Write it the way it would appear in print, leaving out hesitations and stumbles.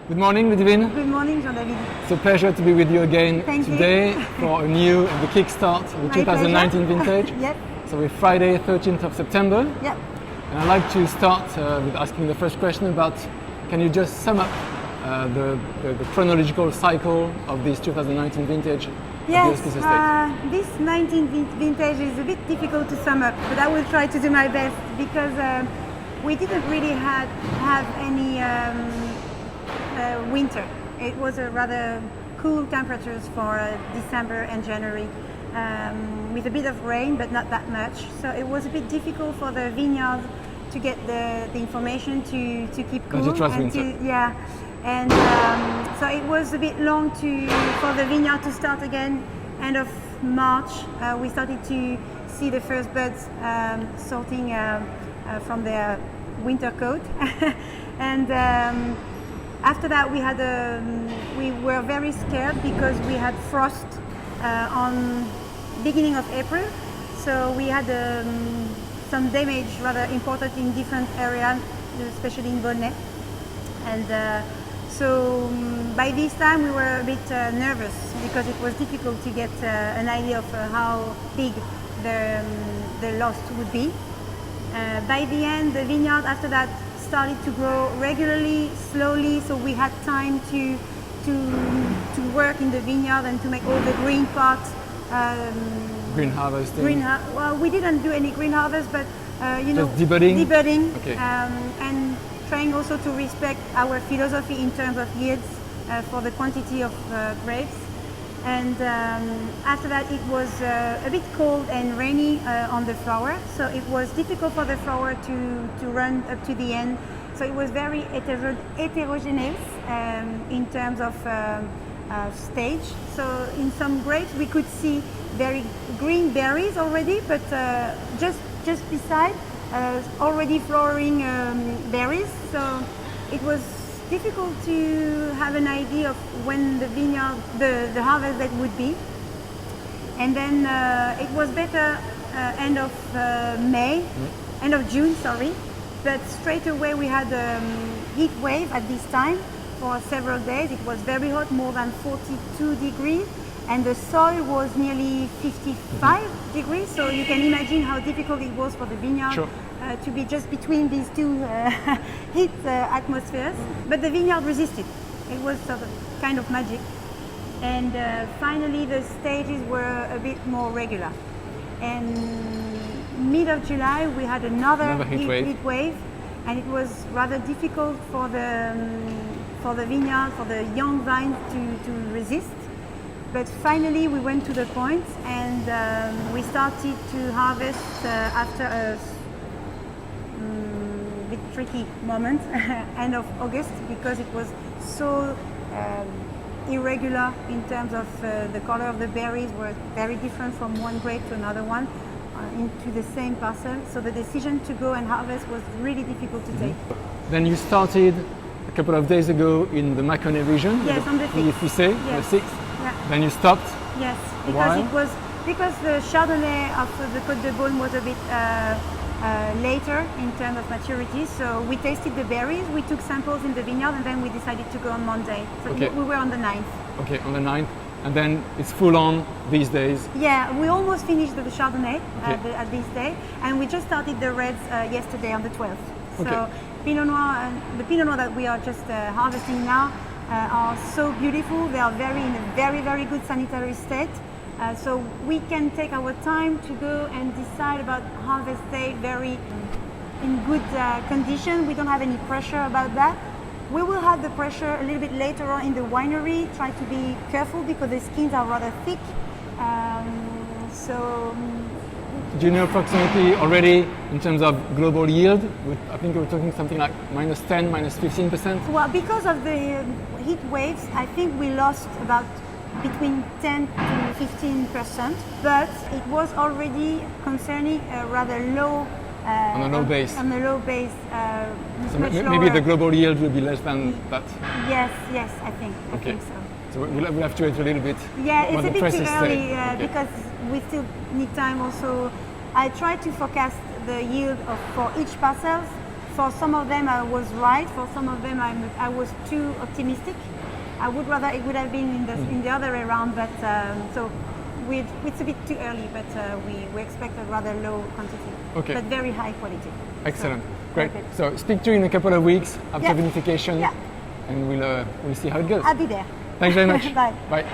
Good morning, Ludivine. Good morning, Jean-David. It's a pleasure to be with you again today for a new and the kickstart of the 2019 vintage. Yep. So we're Friday, 13th of September. Yep. And I'd like to start with asking the first question about, can you just sum up the chronological cycle of this 2019 vintage? Yes, this 19 vintage is a bit difficult to sum up, but I will try to do my best because we didn't really have any winter. It was a rather cool temperatures for December and January with a bit of rain, but not that much. So it was a bit difficult for the vineyard to get the information to keep cool. To trust winter. And so it was a bit long for the vineyard to start again. End of March, we started to see the first buds sorting from their winter coat. And after that, we were very scared because we had frost on beginning of April. So we had some damage rather important in different areas, especially in Beaune. And so by this time we were a bit nervous because it was difficult to get an idea of how big the loss would be. By the end, the vineyard after that started to grow regularly, slowly, so we had time to work in the vineyard and to make all the green parts. Green harvesting? Well, we didn't do any green harvest, but just debudding? Debudding. Okay. And trying also to respect our philosophy in terms of yields for the quantity of grapes. And after that it was a bit cold and rainy on the flower, so it was difficult for the flower to run up to the end. So it was very heterogeneous in terms of stage. So in some grapes we could see very green berries already, but just beside already flowering berries. So it was difficult to have an idea of when the vineyard, the harvest that would be. And then it was better end of end of June, sorry. But straight away we had a heat wave at this time for several days. It was very hot, more than 42 degrees. And the soil was nearly 55 degrees. So you can imagine how difficult it was for the vineyard. Sure. To be just between these two heat atmospheres. But the vineyard resisted. It was sort of kind of magic. And finally the stages were a bit more regular. And mid of July we had another heat wave, and it was rather difficult for the vineyard, for the young vines to resist. But finally we went to the point, and we started to harvest after a bit tricky moment, end of August, because it was so irregular in terms of the color of the berries were very different from one grape to another one into the same parcel. So the decision to go and harvest was really difficult to take. Then you started a couple of days ago in the Mâconnais region. Yes, on the 5th. Yes. The 6th. Yeah. Then you stopped. Yes, Why? because the Chardonnay of the Côte de Beaune was a bit later in terms of maturity. So we tasted the berries, we took samples in the vineyard, and then we decided to go on Monday. So we were on the 9th. Okay, on the 9th. And then it's full on these days. Yeah, we almost finished the Chardonnay at this day, and we just started the reds yesterday on the 12th. So Pinot Noir, the Pinot Noir that we are just harvesting now are so beautiful. They are in a very, very good sanitary state. So we can take our time to go and decide about harvest day very in good condition. We don't have any pressure about that. We will have the pressure a little bit later on in the winery. Try to be careful because the skins are rather thick. Do you know approximately already in terms of global yield? I think we're talking something like -10, -15%. Well, because of the heat waves, I think we lost about between 10 to 15%, but it was already concerning a rather low on a low base. On a low base. So maybe the global yield will be less than that. Yes, I think so. So we'll have to wait a little bit. Yeah, it's a bit too early because we still need time. Also, I try to forecast the yield for each parcel for some of them I was right, for some of them I was too optimistic. I would rather it would have been in the other way around, but it's a bit too early, but we expect a rather low quantity, but very high quality. Excellent, so, great. perfect. So speak to you in a couple of weeks after Yeah. vinification, Yeah. and we'll see how it goes. I'll be there. Thanks very much. Bye. Bye.